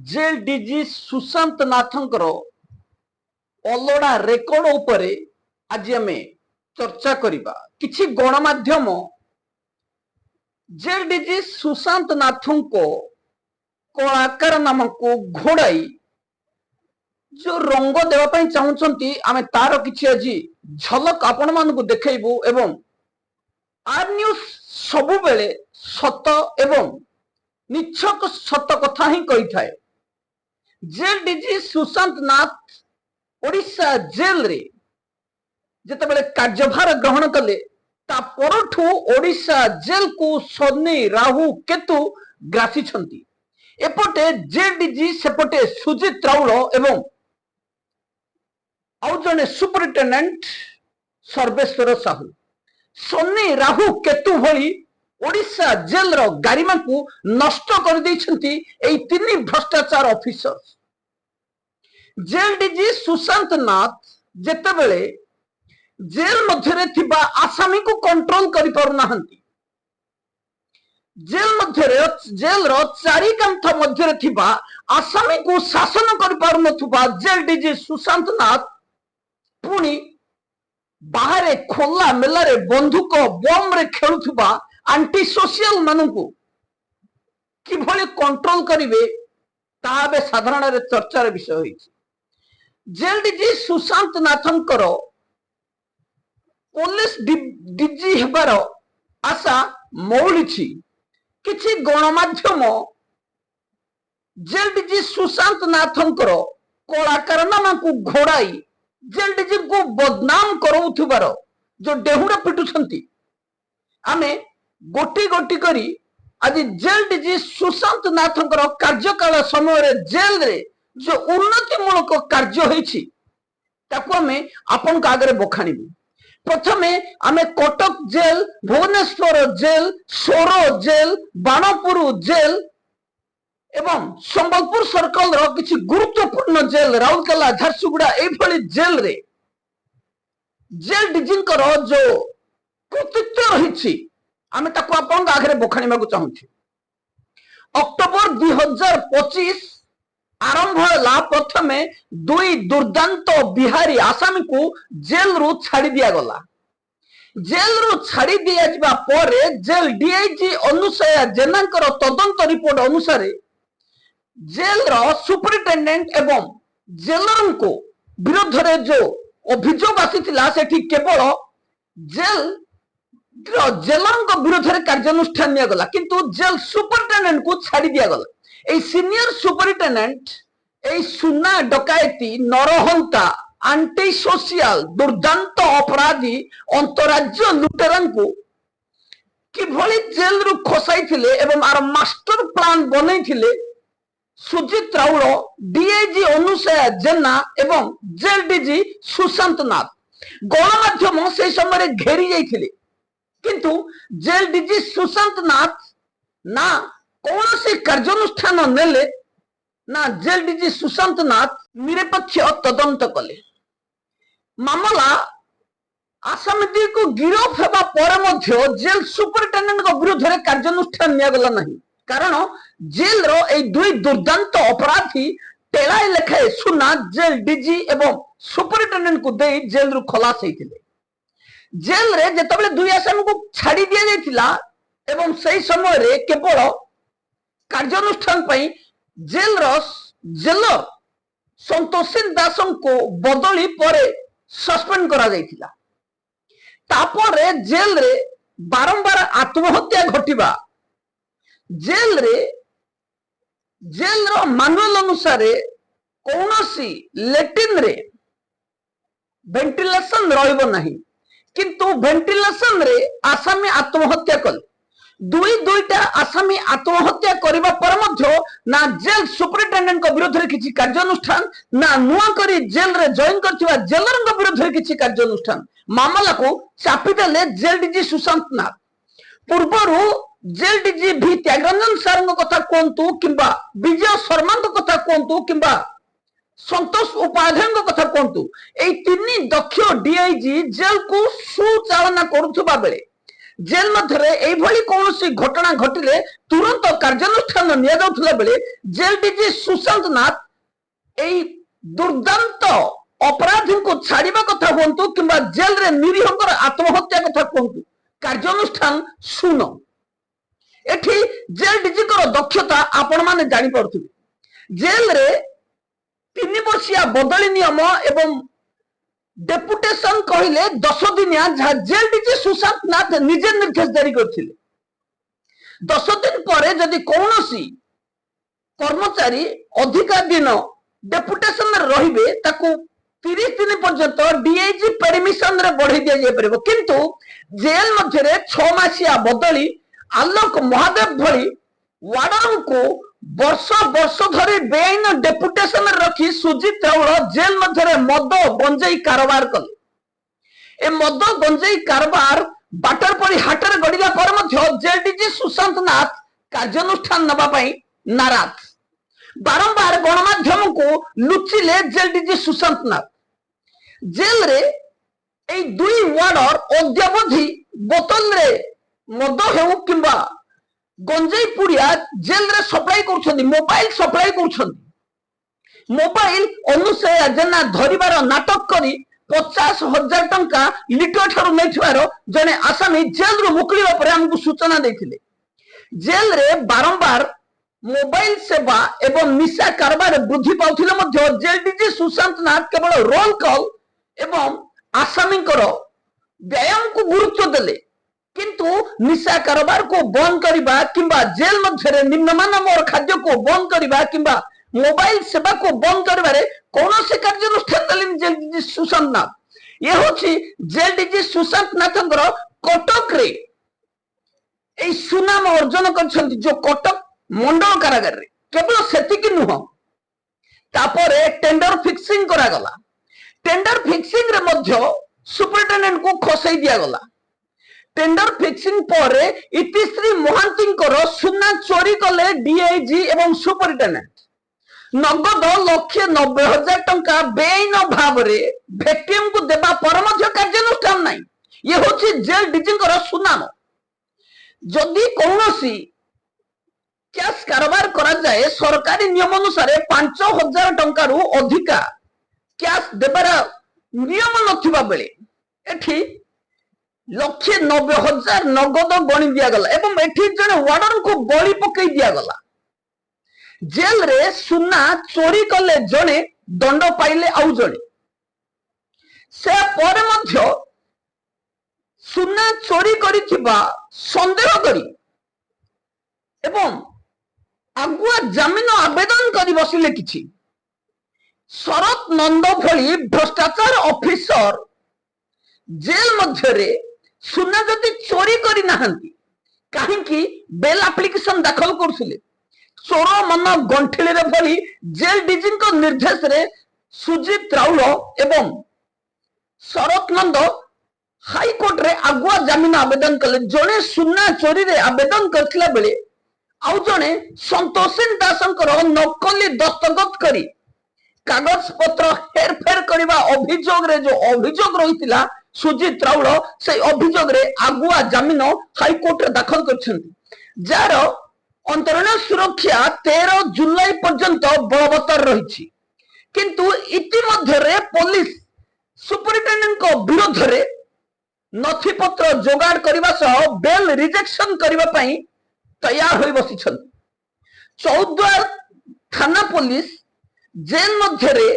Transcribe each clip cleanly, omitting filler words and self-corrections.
Jail DG Sushant नाथंकर अलड़ा record उपरे आज आम चर्चा करिबा। किछि गणमाध्यम जेल डीजी सुशांत नाथों को कलाकार नाम को घोड़ाई जो रंग देवाई चाहूंगी आम तार किछि आज झलक आपण मानक देखैबू एवं आर न्यूज सबु बेले सत एवं निछक सत कथा ही कही थाए। जेल डीजी सुशांत नाथ ओडिशा जेल रे जेते बेले कार्यभार ग्रहण कले ता परठू ओडिशा जेल को सन्नी राहु केतु ग्रासी छंती। एपटे जेल डीजी सेपटे सुजित राउल एवं आउ जने सुपरिटेंडेंट सर्वेश्वर साहू सन्नी राहु केतु भली ओडिशा जेल रो गारिमा को नष्ट कर दैछंती एई तीन भ्रष्टाचार ऑफिसर। जेल डीजी सुशांत नाथ जेते बेले जेल मध्यरे थिबा आसामी को कंट्रोल करि पारु नाहंती। जेल मध्यरे जेल रो चारि कांथ मध्यरे थिबा आसामी को शासन करि पारु नथुबा जेल डीजी सुशांत नाथ पुणी बाहर खोला मेलारे बंधुक बम रे खेलुथुबा आंटी सोशल मानू कि कंट्रोल करिवे ताबे साधारण रे चर्चार विषय होइछि। Jail DG Sushant Nathankar police DG हेबार आशा मौलिछि। किछि गणमाध्यम जेल डीजी सुशांत नाथंकर कलाकार नामा को घोड़ाई जेल डीजी को बदनाम करौथुबार जो डेहुड़ा पिटुछंती आमे गोटी गोटी करी आज जेल डीजी सुशांत नाथंकर कार्यकाल समय जेल रे जो उन्नतिमूलक कार्य होइछि ताकू आमे आपन का आगे बखाणीबू। प्रथमे आमे कटक जेल, भुवनेश्वर जेल, सोरो जेल, बाणपुर जेल एवं संबलपुर सर्कल रो किछि गुरुत्वपूर्ण जेल राउरकेला, झारसुगुड़ा एभली जेल रे जेल डीजींकर जो कृतित्व रही आमे ताकू आपन आगे बखाणीबा को चाहूछि। अक्टोबर 2025 आरंभ होला प्रथमे दुई दुर्दांत बिहारी आसामी को जेल रु छाड़ी दिया गला। जेल रु छाड़ी दिया जिबा परे जेल डीआईजी अनुसया जेनांकर तदंत रिपोर्ट अनुसार जेल रो सुपरिटेंडेंट एवं जेलर को विरोध रे जो अभियोग आसीथिला सेठी केवल जेल जेलर विरोध में कार्यानुष्ठान निया गला किंतु जेल सुपरिटेंडेंट को छाड़ी दिया गला। ए सीनियर सुपरिटेंडेंट ए सुना डकायती नरहंता आंटी सोशल दुर्दांत अपराधी अंतराज्य लुटेरन को किभली जेल रु खसाई थिले एवं आर मास्टर प्लान बनै थिले सुजित राउल, डीआईजी अनुसया जेना एवं जेल डीजी सुशांत नाथ गणमाध्यम से समय घेरी जाइथिले किंतु जेल डीजी सुशांत नाथ ना कौन से कार्यानुष्ठान नेले ना जेल डीजी सुशांत नाथ निरपेक्ष तदंत कले। मामला आसामी को गिरफ हेबा पर मध्य जेल सुपरिटेंडेंट विरोध में कार्यानुष्ठान नियागला नहीं कारण जेल रो ए दुई दुर्दांत अपराधी टेलाए लेखाए सुना जेल डीजी एवं सुपरिटेंडेंट को दे जेल रु खलास होइथिले। जेल रे जेतबेले दुई आसामी को छाड़ी दिया जाइथिला एवं सही समय रे केवल कार्यानुष्ठान पई जेल रो जेलर संतोषिन दासं को बदली परे सस्पेंड करा जाइथिला। तापरे जेल रे बारंबार आत्महत्या घटिबा जेल रे जेल रो मानुअल अनुसार कौनसी लेटिन रे वेंटिलेशन रहइबो नहीं किंतु वेंटिलेशन रे आसामी आत्महत्या कल दुई दुईटा आसामी आत्महत्या करबा पर मध्य ना जेल सुपरिटेंडेंट को विरोध रे किछि कार्यानुष्ठान ना नुआ करी जेल रे जॉइन करथिबा जेलर को विरोध रे किछि कार्यानुष्ठान मामला को चापी देले जेल डीजी सुशांत नाथ। पूर्वरु जेल डीजी भी त्यागरंजन सार कथा कहतु किंबा विजय शर्मा कथा कहतु किंबा संतोष उपाध्याय कथा कहतु ए तीन दक्ष डीआईजी जेल को सुचालना करुथबा बेले जेल मध्य एभली कौन घटना घटिले तुरंत कार्यानुष्ठान निया जाउथला बेले जेल डीजी सुशांत नाथ एई दुर्दांत अपराधी को छाड़िबा कथा कहतु कि जेल रे निरीहकर आत्महत्या कथा कहतु कार्यानुष्ठान सुन एठी जेल डीजी को दक्षता आपण माने जानि पड़थुबे जेल रे 3 वर्षिया बदली नियम एवं डेपुटेशन कहले 10 दिनिया जेल डीजी सुशांत नाथ निजे निर्देश जारी करथिले 10 दिन पर जदि कौनसी कर्मचारी अधिका दिन डेपुटेशन में रहिबे ताकू 30 दिन पर्यंत डीआईजी परमिशन रे बढ़ाई दिया जाय परबो किंतु जेल मध्य 6 मासिया बदली आलोक महादेव भली वार्डन को वर्ष वर्ष धरी बेआईन डेपुटेशन रखी सुजीत राउल जेल मध्य मद गंजेई कारोबार कले ए मद गंजेई कारोबार बाटर पड़ी हाटर गड़िला पर मध्य जेल डीजी सुशांत नाथ कार्यानुष्ठान नबा पई नाराज बारंबार गणमाध्यम को लुचिले जेल डीजी सुशांत नाथ जेल रे ए दुई वार्डर अद्यावधि बोतल रे मद हेउ किंबा गंजेई पुड़िया जेल रे सप्लाई कर मोबाइल सप्लाई कर मोबाइल अनुसया जेना धरिबार नाटक करी 50,000 टंका लिटर ठारू नहीं जने आसामी जेल रू मुकलिबा परे हमकु सूचना देथिले जेल रे बारंबार मोबाइल सेवा एवं निशा कारोबार वृद्धि पाउथिले मध्य जेल डीजी सुशांत नाथ केवल रोल कॉल एवं आसामी व्यायाम को गुरुत्व देले किंतु निशा कारोबार को बंद करबा किंबा जेल मध्य निम्नमानवर खाद्य को बंद करबा किंबा मोबाइल सेवा को बंद करबारे कौनसी कार्यानुष्ठान देलेनि जेल डीजी सुशांत नाथ ये होछि जेल डीजी सुशांत नाथंकर कटक रे ए सुनाम अर्जन करछन्ति जो कटक मंडल कारागार रे केवल सेतिक नुह तापरे टेंडर फिक्सिंग करा गला टेंडर फिक्सिंग रे मध्य सुपरिटेंडेंट को खसई दिया गला टेंडर फिक्सिंग पर इतिश्री महांती सुना चोरी कले डीआईजी एवं सुपरिटेंडेंट नगद 1,90,000 टंका बेआईन भाव भेटीएम को देबा पर मध्य कार्यानुष्ठान नहीं ये होछि जेल डीजी सुनाम जदि कौनसी कैश कारोबार करा जाए सरकारी नियम अनुसार 5,000 टंका रु अधिका कैश देबार नियम नथिबा बेले एठी 1,90,000 नगद गणी दिया गला एवं एठी जने वार्डन को बळी पकई दिया गला जेल रे सुना चोरी कले जने दंड पाइले आउ जने से पर मध्य सुना चोरी करिथिबा संदेह करी एवं आगुआ जमीन आवेदन करी बसिले किछि शरत नंद भली भ्रष्टाचार ऑफिसर जेल मध्य सुना जदि चोरी करी नाहंती काहेकि बेल एप्लिकेशन दाखल करथिले चोर मन गंठिले रे भली जेल डीजी को निर्देश रे सुजीत राउल एवं शरत नंद हाई कोर्ट रे आगुआ जमीन आवेदन कले जने सुना चोरी रे आवेदन करथिला बेले आउ जने संतोषिन दासंकर नकली दस्तखत करी कागज पत्र हेरफेर करबा अभियोग रे जो अभियोग रहितिला सुजीत राउल से अभियोग रे आगुआ जमीन हाई कोर्ट रे दाखल करछन्ती जार अंतरण सुरक्षा 13 जुलाई पर्यंत बलवत्तर रही किंतु इतिमध्य पुलिस सुपरिटेंडेंट को विरोध रे नथिपत्र जोगाड़ करबा सह बेल रिजेक्शन करबा पई तैयार होई बसी छन चौद्वार थाना पुलिस जेल मध्य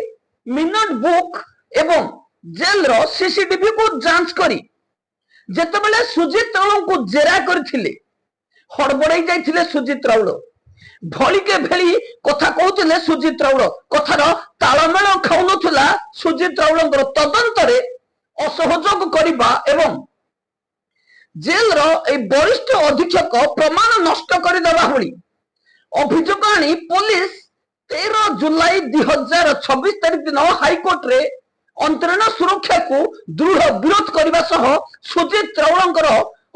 मिनट बुक एवं जेल रो सीसीटीवी को जांच करी जेतेबेले सुजीत राउल को जेरा करथिले हड़बड़ाई जाइथिले सुजीत राउल भली के भेली कथा कहउथिले सुजीत राउल कथार तालमेल खाउनथुला सुजीत राउलंकर तदंतरे असहयोग करिबा एवं जेल रो ए वरिष्ठ अधीक्षक प्रमाण नष्ट कर देबा भली अभियोग आनी पुलिस 13 जुलाई 2026 तारिख दिन हाईकोर्ट रे अंतरण सुरक्षा को दृढ़ विरोध करबा सह सुजीत राउलंकर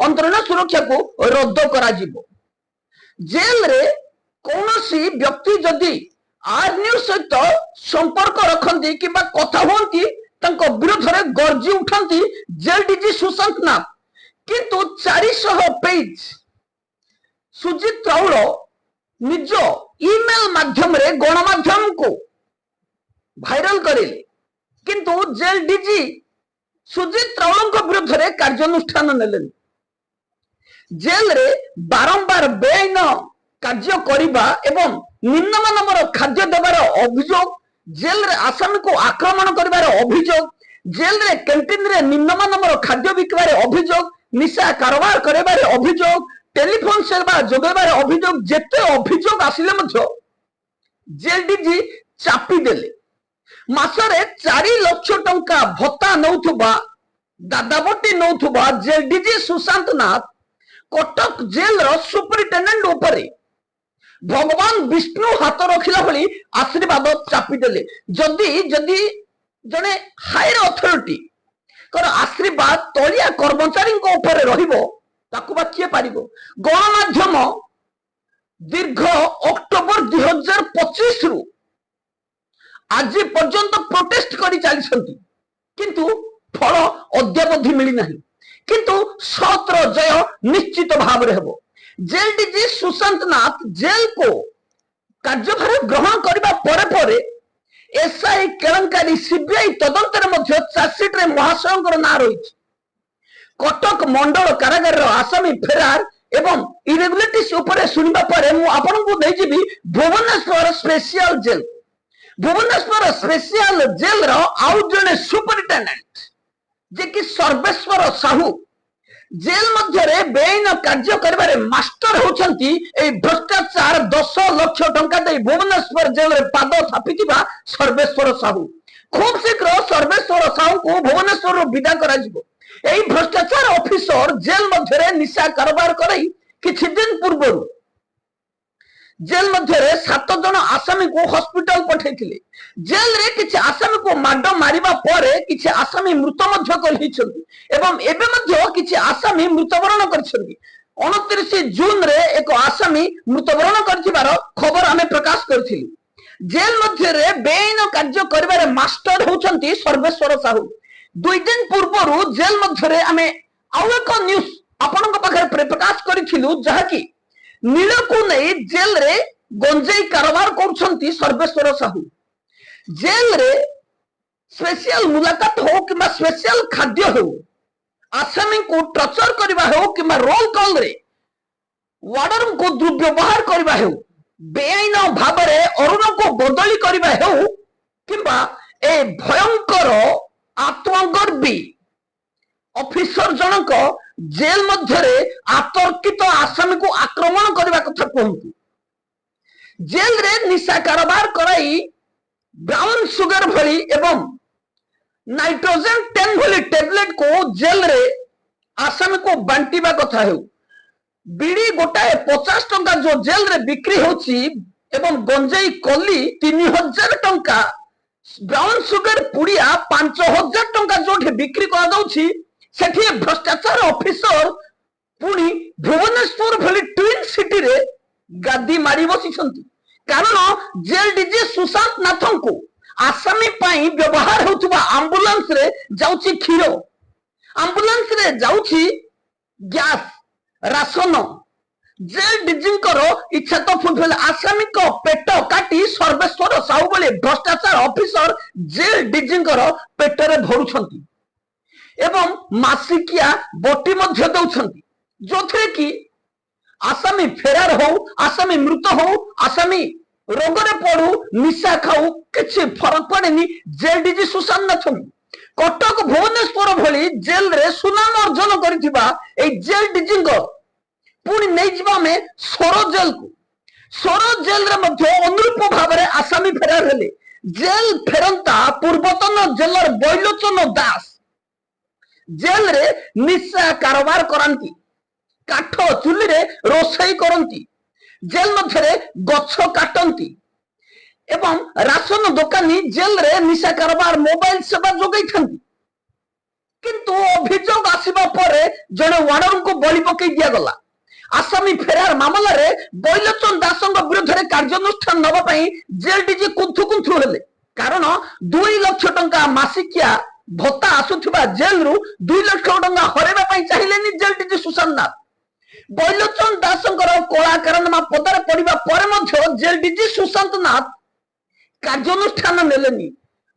अंतरण सुरक्षा को रद्द करा जिवो जेल रे कौनसी व्यक्ति जदि आर न्यूज सहित संपर्क रखती कि कथा होती विरोध में गर्जी उठती जेल डीजी सुशांत नाथ किंतु 400 पेज सुजित राउल निज ईमेल माध्यम रे गणमाध्यम को भाइराल करेले किंतु जेल डीजी सुजित राउल विरुद्ध रे कार्यानुष्ठान नेले जेल रे बारंबार बेआईन कार्य करिबा एवं निम्नमानवर खाद्य देवार अभियोग जेल रे आसामी को आक्रमण करिवार अभियोग जेल रे कैंटीन रे निम्नमानवर खाद्य बिकबार अभियोग निशा कारोबार करिवार अभियोग टेलीफोन सेवा जोगाइबार अभियोग जेते अभियोग आसिले मध्य जेल डीजी चापी देले मासरे 4 लाख टंका भत्ता नौथुबा दादाबटी नौथुबा जेल डीजी सुशांत नाथ कटक जेल रो सुपरिटेंडेंट उपरे भगवान विष्णु हाथ रखिला भली आशीर्वाद चापी देले जदि जदि जने हायर अथॉरिटी कर आशीर्वाद तलिया कर्मचारी को ऊपर रहिबो ताकू बा किए पारिबो गणमाध्यम दीर्घ अक्टोबर 2025 रु आज पर्यंत प्रोटेस्ट करी चली किंतु फल अद्यावधि मिली नहीं किंतु सत्र जय निश्चित भाव रे हेबो जेल डीजी सुशांत नाथ जेल को कार्यभार ग्रहण करबा परे परे एसआई केलंकारी सीबीआई तदंतर मध्य चार्जशीट रे महाशयंकर ना रही कटक मंडल कारागार रो आसामी फेरार एवं इरेगुलेटिस ऊपर सुनिबा परे मु आपन को नै जिबी Bhubaneswar special jail Bhubaneswar special jail रो आउट जने सुपरिटेंडेंट जे कि सर्वेश्वर साहू जेल मध्य रे बेआईन कार्य करिबारे मास्टर होचंती ए भ्रष्टाचार 10 लाख टंका दे भुवनेश्वर जेल रे पाद थापितिबा सर्वेश्वर साहू खूब शीघ्र सर्वेश्वर साहू को भुवनेश्वर रो विदा करा जिवो एई भ्रष्टाचार ऑफिसर जेल मध्य रे निशा कारोबार करई किछि दिन पूर्व जेल मध्य रे 7 जन आसामी को हॉस्पिटल पठैथिले जेल रे किछि आसामी को माड मारिबा परे किछि आसामी मृत मध्य करिछन्ती एवं एबे मध्य किछि आसामी मृतवरण करिछन्ती 29 जून रे एक आसामी मृतवरण करथिबार खबर हमें प्रकाश करथिलु जेल मध्य रे बेआईन कार्य करिबारे मास्टर होचंती सर्वेश्वर साहू 2 दिन पूर्वरु जेल मध्य रे हमें आउ एक न्यूज आपनक पाखरे प्रकाश करिथिलु जहा कि नीलकु नहीं जेल रे गंजेई कारोबार करछंती सर्वेश्वर साहू जेल रे स्पेशल मुलाकात हो कि स्पेशल खाद्य हो आसामी को टर्चर करबा हो कि रोल कॉल रे वार्डन को दुर्व्यवहार करबा हो बेआईन भाव रे अरुण को बदली करबा हो किंबा ए भयंकर आत्मगर्वी ऑफिसर जनक जेल मध्य रे आतर्कित आसामी को आक्रमण करबा कथा कहंतु जेल रे निशा कारोबार कराई ब्राउन सुगर भली एवं नाइट्रोजन 10 भली टेबलेट को जेल रे आसामी को बांटीबा कथा हो बीड़ी गोटाए 50 टंका जो जेल रे बिक्री होची एवं गंजेई कली 3000 टंका ब्राउन सुगर पुड़िया 5000 टंका जो बिक्री कर दउची सेठी भ्रष्टाचार ऑफिसर पुणी भुवनेश्वर भली ट्विन सिटी रे गादी मारी बसिछंती कारण जेल डीजी सुशांत नाथन को आसामी पाई व्यवहार होतबा एम्बुलेंस रे जाउची खीरो एम्बुलेंस रे जाउची गैस राशन जेल डीजी करो इच्छा तो फुलफिल आसामी को पेट काटी सर्वेश्वर साहू बोले भ्रष्टाचार ऑफिसर जेल डीजी करो पेट रे भरुछंती एवं मासिकिया बटी मध्य दउछंती जोथरे कि आसामी फेरार हो आसामी मृत हो आसामी रोगरे पड़ू निशा खाऊ किछि फरक पड़ेनी जेल डीजी सुशांत नाथ कटक भुवनेश्वर भली जेल रे सुनाम अर्जन करिथिबा ए जेल डीजी पुणी नहीं जिबा में सोरो जेल को सोरो जेल रे मध्य अनुरूप भाव रे आसामी फेरार हेले जेल फेरंता पूर्वतन जेलर बैलोचन दास जेल रे निशा कारोबार करंती काठ चुली रे रोसई करंती जेल मध्य रे गछ काटंती एवं राशन दुकानी जेल रे निशा कारोबार मोबाइल सेवा जोगाई थांती किंतु अभियोग आसीबा परे जने वार्डन को बलि पकई दिया गला आसामी फेरार मामला रे बैलोचन दासंग विरुद्ध रे कार्यानुष्ठान नबा पई जेल डीजी कुंथु कुंथु हेले कारण 2 लाख टंका मासिकिया भत्ता आसुथिबा जेल रु 2 लाख टंका हरेबा पई चाहिलेनी जेल डीजी सुशांत नाथ। बैलोचन दासंकर कला कारनामा पदार पड़िबा परे मध्य जेल डीजी सुशांत नाथ कार्यानुष्ठान नेलेनी।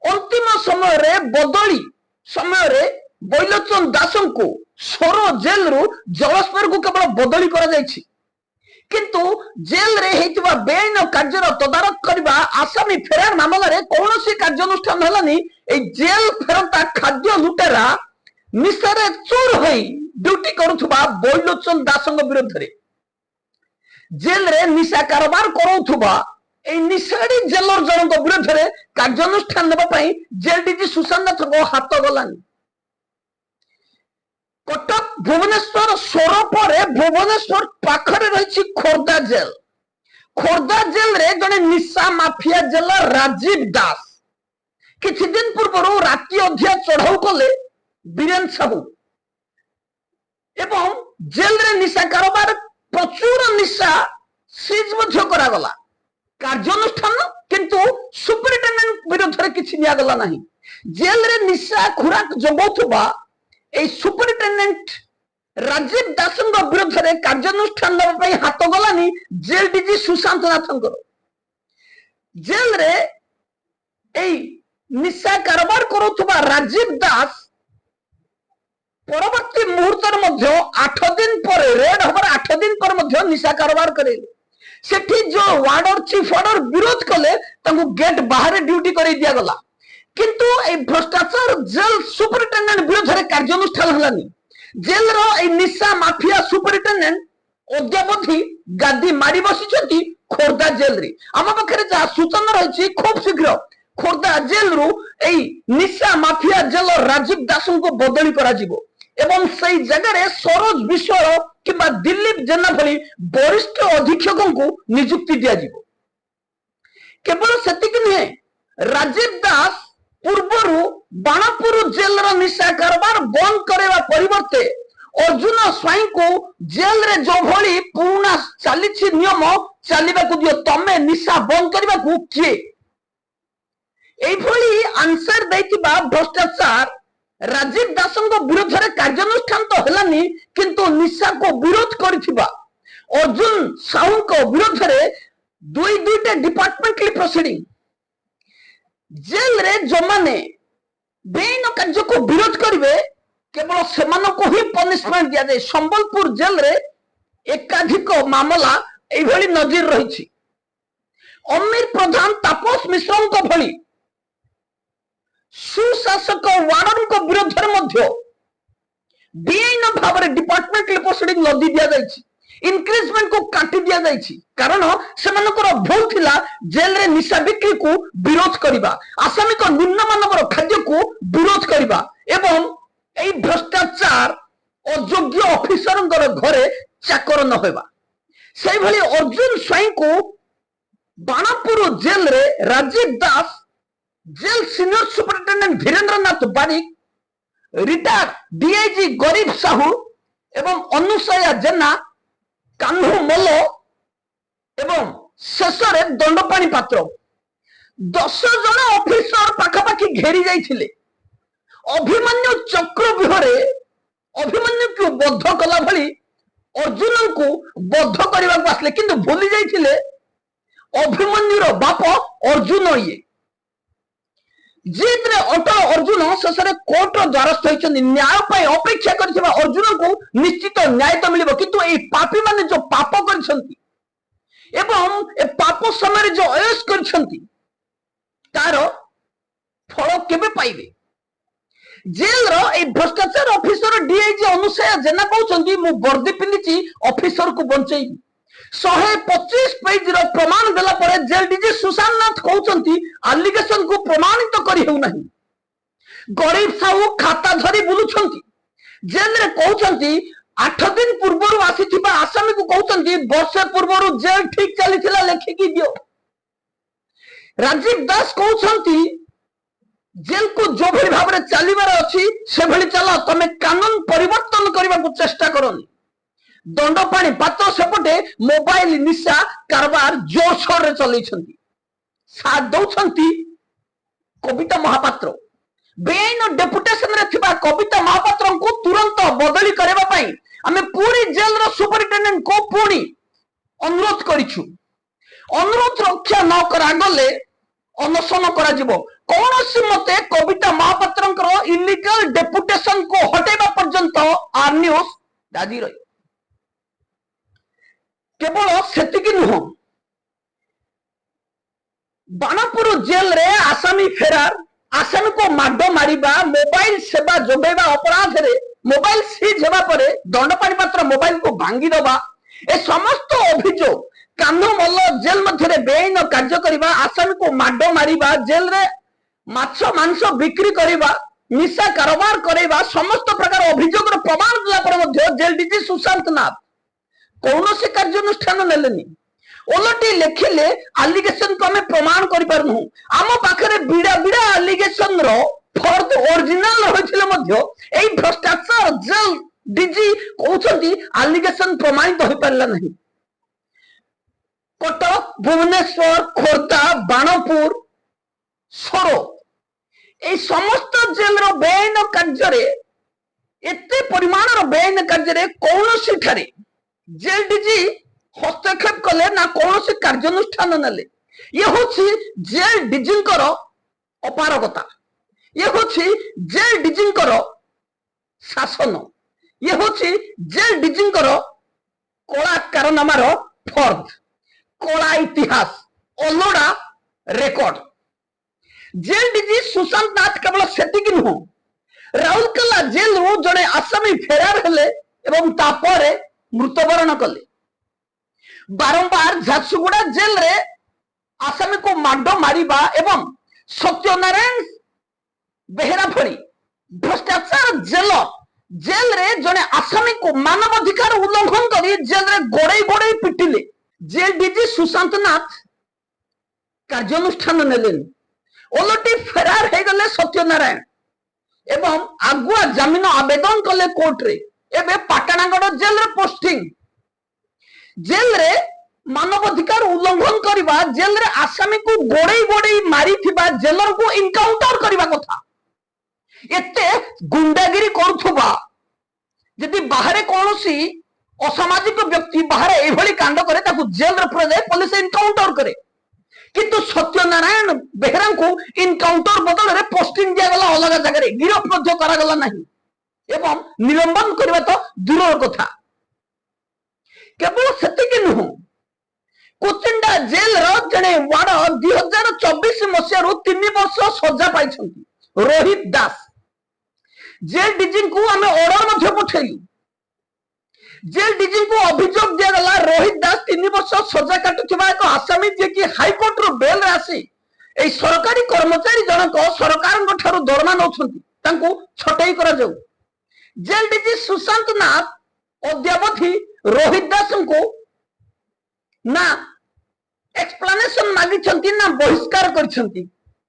अंतिम समय रे बदली समय रे बैलोचन दासं को सोरो जेल रु जलस्पर को केवल बदली करा जायछि, किंतु जेल रे हेतिबा बेआईन कार्यर तदारक करबा आसामी फेरार मामला रे कौनसी कार्यानुष्ठान हलानी। ए जेल फेरंता खाद्य लुटेरा निशारे चोर होई ड्यूटी करुथुबा बैलोचन दासंग विरुद्ध रे जेल रे निशा कारोबार करुथुबा ए निशाड़ी जेलर जनक विरुद्ध रे कार्यानुष्ठान नेबा पई जेल डीजी सुशांत नाथ को हाथ गलानी। कटक भुवनेश्वर सोर पर भुवनेश्वर पाखरे रही खोर्धा जेल। खोर्धा जेल रे जने निशा माफिया जेलर राजीव दास किछि दिन पूर्व राति अधिया चढ़ाऊ कले बीरेन साहू एवं जेल रे निशा कारोबार प्रचुर निशा सीज मध्य करा गला। कार्यानुष्ठान किंतु सुपरिटेंडेंट विरुद्ध रे किछि निया गला नाही। जेल रे निशा खुराक जगौथुबा ए सुपरिटेंडेंट राजीव दासंग विरुद्ध रे कार्यानुष्ठान नेबा पई हाथ गलानी जेल डीजी सुशांत नाथंकर। जेल रे ए निशा कारोबार करुथुबा राजीव दास परवर्ती मुहूर्त मध्य 8 दिन पर रेड हबर 8 दिन पर मध्य निशा कारोबार करे। सेठी जो वार्डर चीफ वार्डर विरोध कले तांको गेट बाहर ड्यूटी करे दिया गला, किंतु ए भ्रष्टाचार जेल सुपरिटेंडेंट विरोध रे कार्यानुष्ठान हलानी। जेल रो ए निशा माफिया सुपरिटेंडेंट अद्यावधि गादी मारी बसिछंती खोर्धा जेल रे। आम पाखरे जा सूचना रहिछि खूब शीघ्र खोर्धा जेल रु ए निशा माफिया जेल राजीव दासं को बदली करा जिवो एवं सही जगह सरोज विश्वाल किंबा दिलीप जेना भली वरिष्ठ अधीक्षकों को नियुक्ति दिया जिवो। केवल सेतिक नुहे, राजीव दास पूर्वरु बाणपुर जेल रो निशा कारोबार बंद करेवा परिवर्ते अर्जुन स्वाई को जेल रे जो भली पुराना चली नियम चलवा को दियो, तमे निशा बंद करबा को किए एई भली आंसर दैतिबा भ्रष्टाचार राजीव दासंग विरोध रे कार्यानुष्ठान तो हेलानी, किंतु निशा को विरोध करिथिबा अर्जुन साहू को विरोध रे दुईटे डिपार्टमेंटली प्रोसीडिंग जेल रे जो माने बेआईन कार्य को विरोध करिवे केवल सेमान को ही पनिशमेंट दिया जाए। संबलपुर जेल रे एकाधिक मामला एई भली नजर रही। अमीर प्रधान तापस मिश्र को भली सुशासक वार्डन को विरोध मध्य बेआईन भाव में डिपार्टमेंटल प्रोसीडिंग लदी दिया जायछि। इनक्रेजमेंट को काटी दिया जायछि कारण सेमानकर भूल थिला जेल रे निशा बिक्री को विरोध करिबा, आसामी को निम्न मानवर खाद्य को विरोध करिबा एवं एई भ्रष्टाचार अयोग्य ऑफिसरंकर घरे चाकर न होबा। सेई भली अर्जुन स्वाई को बाणापुर जेल रे राजीव दास जेल सीनियर सुपरिटेंडेंट धीरेन्द्र नाथ बारिक, रिटायर्ड डीआईजी गरीब साहू एवं अनुसया जेना, कान्हू मल्ल एवं शेषरे दंडपाणी पात्र 10 जन ऑफिसर पाखापाखि घेरी जाइथिले। अभिमन्यु चक्रव्यूह रे अभिमन्यु को बद्ध कला भली अर्जुन को बद्ध करने को आसले, किंतु भूली जाइथिले अभिमन्युर बाप अर्जुन ये जीत रे अटल अर्जुन शेष कोर्ट द्वारस्थ होइछन। न्याय पाई अपेक्षा करथिबा अर्जुन को निश्चित न्याय तो मिलिबो, किंतु ए पापी माने जो पाप करछंती एवं ए पाप समय जो अयस करछंती तार फल केबे पाइबे। जेल रो ए भ्रष्टाचार ऑफिसर डीआईजी अनुसया जेना कहउछंती मु वर्दी पिंदिची ऑफिसर को बंचेई। 125 पेज रो प्रमाण देला परे जेल डीजी सुशांत नाथ कहउछंती एलिगेशन को प्रमाणित करि हेउ नाही। गरीब साहू खाता धरी बुलुछंती जेल रे कहउछंती 8 दिन पूर्वरु आसीथिबा आसामी को कहउछंती वर्षे पूर्वरु जेल ठीक चलीथिला लेखिकी दियो। राजीव दास कहउछंती जेल को जो भली भाव में चलिबार अछि से भली चला, तमे कानून परिवर्तन करबा को चेष्टा करनी। दंडपाणी पात्र सेपटे मोबाइल निशा कारबार जोरसोर रे चलैछंती। साथ दउछंती कविता महापात्र। बेआईन डेपुटेशन रे थिबा कविता महापात्र को तुरंत बदली करबा पई आमे पूरी जेल रो सुपरिटेंडेंट को पूरी अनुरोध करिछु। अनुरोध रक्षा न करा गले अनशन करा जिवो। कौनसी मते कविता महापात्र इलीगल डेपुटेशन को हटेबा पर्यंत आर न्यूज दादी रही। केवल सेतिकी नुह, बाणपुर जेल रे आसामी फेरार, आसामी को माडो मारिबा, मोबाइल सेवा जोगेबा अपराध रे मोबाइल सीज हेबा परे दंडपाणी पात्र मोबाइल को भांगी दबा, ए समस्त अभियोग कांधमल्ल जेल मध्य बेआईन कार्य करबा, आसामी को माडो मारिबा, जेल रे माछ मांस बिक्री करबा, निशा कारोबार करबा, समस्त प्रकार अभियोग प्रमाण दिला पर मध्य जेल डीजी सुशांत नाथ कौनसी कार्यानुष्ठान नेलेनी। ओलटी लेखिले आलिगेशन को हमें प्रमाण करि पारनु। आम पाखरे बिड़ा बिड़ा आलिगेशन रो फर्द ओरिजिनल होइथिले मध्य एई भ्रष्टाचार जेल डीजी कहउछंती आलिगेशन प्रमाणित होई पारला नहीं। कटक, भुवनेश्वर, खोर्धा, बाणपुर, सोरो ए समस्त जेल रो बेआईन कार्य रे एते परिमाण रो बेआईन कार्य रे कौनसी ठारे जेल डीजी हस्तक्षेप कले ना कौनसी कार्यानुष्ठान नेले। ये होछि जेल डीजींकर अपारगता, ये होछि जेल डीजींकर शासन, ये होछि जेल डीजींकर कला कारनामार फर्द, कला इतिहास, अलोड़ा रेकर्ड। जेल डीजी सुशांत नाथ केवल सेतिकी नुह, राउरकेला जेल रु जड़े आसामी फेरार हेले एवं तापरे मृत्यवरण कले। बारंबार झारसुगुड़ा जेल रे आसामी को माडो मारिबा एवं सत्यनारायण बेहेरा भली भ्रष्टाचार जेल रे जने आसामी को मानवाधिकार उल्लंघन करी जेल रे गोड़े गोड़े पिटिले। जेल डीजी सुशांत नाथ कार्यानुष्ठान नेलेनी। ओलटी फेरार हो गले सत्यनारायण एवं आगुआ जमीन आवेदन कले कोर्ट रे। एबे पाटनागढ़ जेल रे पोस्टिंग। जेल रे मानवाधिकार उल्लंघन करबा, जेल रे आसामी को गोड़े गोड़े मारी थिबा जेलर को इनकाउंटर करबा कथा। एते गुंडागिरी करुथबा जदि बाहरे कोनोसी असामाजिक व्यक्ति बाहरे एभली कांड करे ताकू जेल रे पुरा जाए पुलिस इनकाउंटर करे, किंतु सत्यनारायण बेहेरा को इनकाउंटर बदल रे पोस्टिंग दिया गला अलग जगह, गिरफ मध्य करा गला नहीं एवं निलंबन करबा तो दूर कथा। केवल सेतिकी नुह, कोचिंडा जेल रो जने वाड़ 2024 मसिया 3 वर्ष सजा पाइछंती रोहित दास। जेल डीजी को आमे ऑर्डर मध्य पठेलु। जेल डीजी को अभियोग दिया गला रोहित दास 3 वर्ष सजा काटुथिबा एक आसामी जे कि हाईकोर्ट रो बेल रे आसी ए सरकारी कर्मचारी जनक सरकार ठारू दरमा नउछंती तांको छटई करा जाऊ। जेल डीजी सुशांत नाथ अद्यावधि रोहित दास को ना एक्सप्लेनेशन मागिछंती ना बहिष्कार करछंती।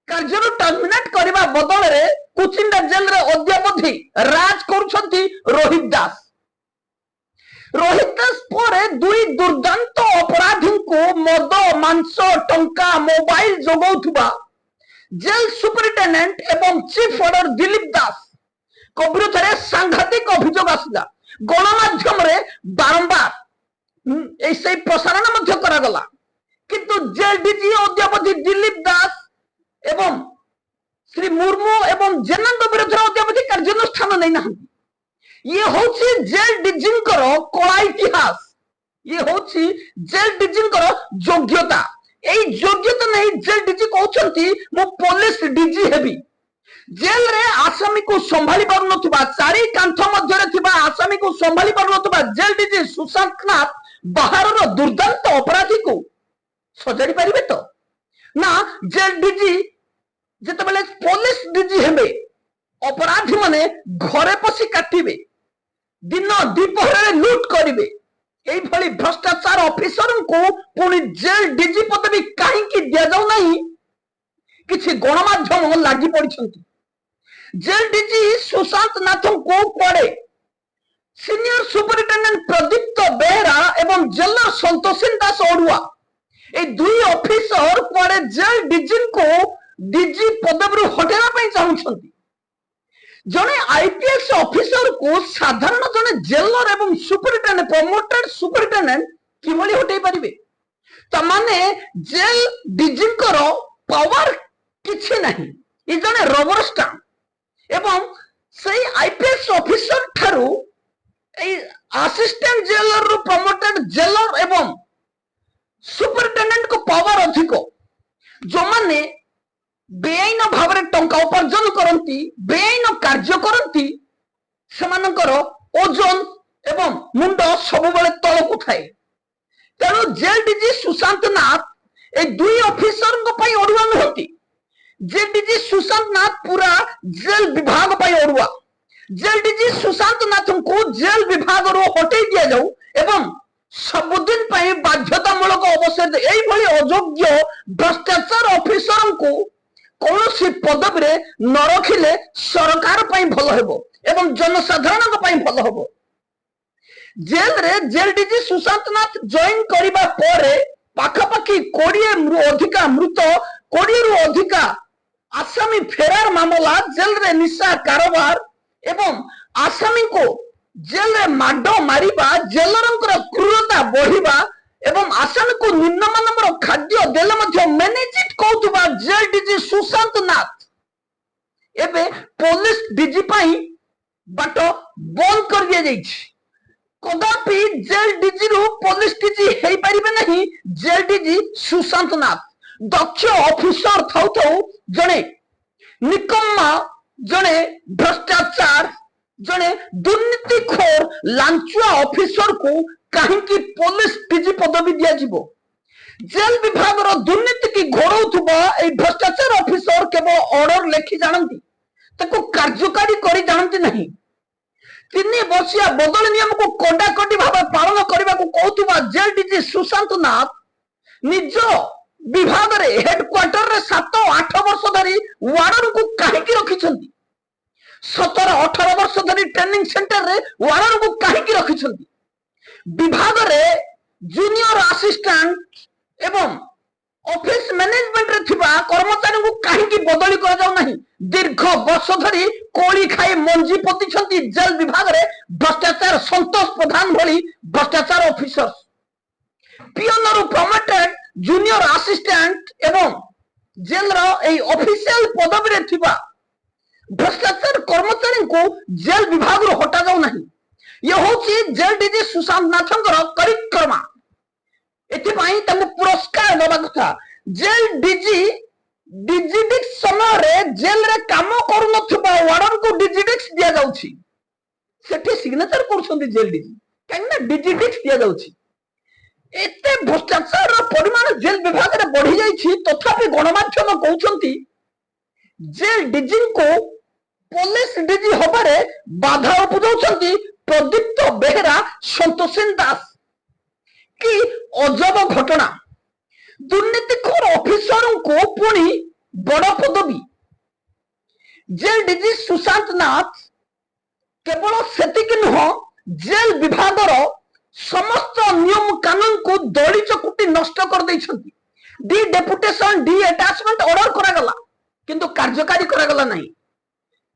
कार्य टर्मिनेट करबा बदल रे कुचिंडा जेल रे अद्यावधि राज करूछंती रोहित दास। रोहित दास परे दुई दुर्दांत अपराधी को मद, मांस, टंका, मोबाइल जोगौथुबा जेल सुपरिटेंडेंट एवं चीफ ऑर्डर दिलीप दास को विरुद्ध रे सांघातिक अभियोग आसिला। गणमाध्यम रे बारंबार ऐसे प्रसारण मध्य करा गला, किंतु जेल डीजी अद्यावधि दिलीप दास एवं श्री मुर्मू एवं जेनंद विरुद्ध अद्यावधि कार्यानुष्ठान नहीं नाहंती। ये होछि जेल डीजींकर कला इतिहास, ये होछि जेल डीजींकर योग्यता। एई योग्यता नहीं जेल डीजी कहउछंती मो पुलिस डीजी हेबी। जेल रे आसामी को संभाली पारु नथुबा, चारि कांथ मध्य रे थिबा आसामी को संभाली पारु नथुबा जेल डीजी सुशांत नाथ बाहर रो दुर्दांत अपराधी को सजाड़ी पारिबे तो ना। जेल डीजी जेतेबेले पुलिस डीजी हेबे अपराधी माने घरे पसी काटिबे, दिन द्विपहर लुट करिवे। एई भली भ्रष्टाचार ऑफिसर को पुणी जेल डीजी पदवी काहे की दिया जाउ नाही, किछि गणमाध्यम लागि पड़िछंती। जेल डीजी सुशांत नाथ को पड़े सीनियर सुपरिटेंडेंट प्रदीप्त बेहरा एवं जेलर संतोषिन दास ओडुआ ए दुई ऑफिसर पड़े जेल डीजी को डीजी पदवी हटेना चाहूंगी। जने आईपीएस ऑफिसर को साधारण जने जेलर एवं सुपरिटेंडेंट प्रमोटेड सुपरिटेंडेंट किभली हटै परिबे तमाने जेल डीजींकर पावर किछि नाही इ जने रबर स्टाम्प एवं सही आईपीएस ऑफिसर ठारू असिस्टेंट जेलर रु प्रमोटेड जेलर एवं सुपरिटेंडेंट को पावर अधिक जो माने बेआईन भाव में टंका उपार्जन करती बेआईन कार्य करती सेमानकर ओजन एवं मुंड सब तलकू थाए तेणु जेल डीजी सुशांत नाथ ए दुई ऑफिसर अड़ुआ नुहति जेल डीजी सुशांत नाथ पूरा जेल विभाग अड़ुआ जेल डीजी सुशांत नाथ को जेल विभाग हटै दि जाऊ एवं सबुदिन बाध्यतामूलक अवसर यही अयोग्य भ्रष्टाचार ऑफिसर को कौन सी पदवी रे न रखिले सरकार भल हेबो एवं जनसाधारण भल हेबो जेल रे जेल डीजी सुशांत नाथ जॉइन करिबा परे पाखापाखि 20 रु अधिका मृत 20 रु अधिका आसामी फेरार मामला जेल रे निशा कारोबार एवं आसामी को जेल रे माडो मारिबा जेलरंकर क्रूरता बढ़िबा एवं आसामी को निम्नमानर खाद्य देले मध्य मैनेजिट कहउतबा जेल डीजी सुशांत नाथ एबे पुलिस डीजी पाई बाट बंद कर दिया जाइछि कदापि जेल डीजी रु पुलिस डीजी हेई परिबे नहीं जेल डीजी सुशांत नाथ दक्ष ऑफिसर थाउ थाउ जने निकम्मा जने भ्रष्टाचार जने दुर्नीतिखोर लांचुआ ऑफिसर को कहीं पुलिस डीजी पदवी दिया जीवो जेल विभाग दुर्नीति की घोड़ौथुबा ए भ्रष्टाचार ऑफिसर केवल ऑर्डर लेखि जानती ताको कार्यकारी करी जानती नहीं 3 वर्षिया बदल नियम को कड़ाकड़ी भाव पालन करने को कहथुबा जेल डीजी सुशांत नाथ निज विभाग रे हेडक्वार्टर रे 7-8 वर्ष धरी वार्डन को कहीं रखिछंती 17-18 वर्ष धरी ट्रेनिंग सेंटर रे वार्डन को कहीं रखिछंती विभाग रे जूनियर असिस्टेंट एवं ऑफिस मैनेजमेंट रे थिबा कर्मचारी को कहीं बदली कर जाऊ नहीं दीर्घ वर्ष धरी कोली खाई मंजी पतिछंती जेल विभाग रे भ्रष्टाचार संतोष प्रधान भली भ्रष्टाचार ऑफिसर पियन रु प्रमोटेड जूनियर असिस्टेंट एवं जेल रो ए ऑफिशियल पदवी रे थिबा भ्रष्टाचार कर्मचारी को जेल विभाग रो हटा जाऊ नहीं यह होची जेल डीजी सुशांत नाथंकर परिक्रमा एथिपाई तंग पुरस्कार देबा कथा जेल डीजी डिजिडिक्स समय रे जेल रे काम करू नथबा वार्डन को डिजिडिक्स दिया जाउची सेठी सिग्नेचर करछंती जेल डीजी काइना डिजिडिक्स दिया जाउची एते भ्रष्टाचार रो परिमाण जेल विभाग रे बढ़ी जाईछि तथापि गणमाध्यम कहउछंती जेल डीजी को पुलिस डीजी होबारे बाधा उपजाउछंती प्रदीप्त बेहरा संतोषेन दास की अजब घटना दुर्नीतिखोर ऑफिसर को पुणी बड़ पदवी जेल डीजी सुशांत नाथ केवल सेतिक नुह जेल विभाग समस्त नियम कानून को दली चकुटी नष्ट कर देइछंती de deputation de attachment order करागला किंतु कार्यकारी करागला नहीं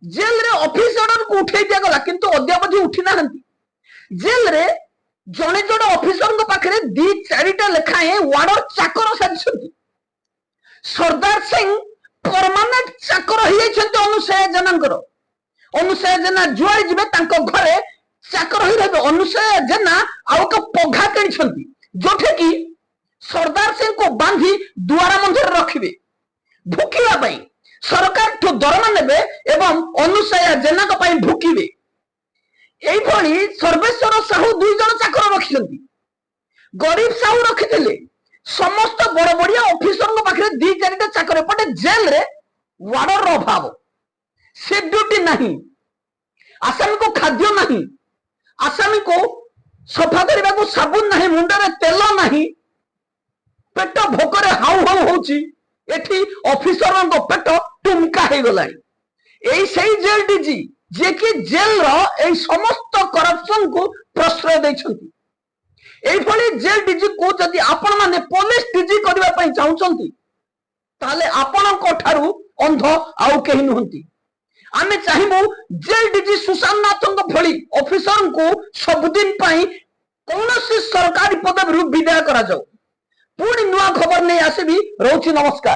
जेल रे ऑफिस ऑर्डर को उठे दिया गला किंतु अद्यावधि उठी नाहंती जेल रे जने जने ऑफिसर को पाखरे 2-4टा लेखाए वार्डर चाकर साजिछंती सरदार सिंह परमानेंट चाकर होई छंती अनुसया जनांकर अनुसया जना जुआई जिबे तांको घरे चाकर होई रहबे अनुसया जना आउ को पघा करी छंती जोठे की सरदार सिंह को बांधी दुआरा मंदिर रखिबे भूखिया पई सरकार ठो दरमा नेबे एवं अनुसया जना को पई भूखिबे एई भली सर्वेश्वर साहू 2 जन चाकर रखिछंती गरीब साहू रखिथिले समस्त बड़ बड़िया ऑफिसर को पाखरे 2-4टा चाकर पटे जेल रे वार्डर रो अभाव से ड्यूटी नहीं आसामी को खाद्य नहीं आसामी को सफा करबा को साबुन नहीं मुंडरे तेल नहीं पेट भोकरे हाउ हाउ होची एठी ऑफिसर को पेट टुमका हे गलानी एई सही जेल डीजी जे कि जेल रो ए समस्त करप्शन को प्रश्रय दैछंती एई भली जेल डीजी को जदि आपण माने पुलिस डीजी करबा पई चाहुचंती ताले आपण को ठारू अंध आउ केहि नहंती आमे चाहिबू जेल डीजी सुशांत नाथ भली ऑफिसर को सबुदिन कौन सरकारी पदवी विदाय करा जाऊ। पुणी नुआ खबर नहीं आसबि। रोची नमस्कार।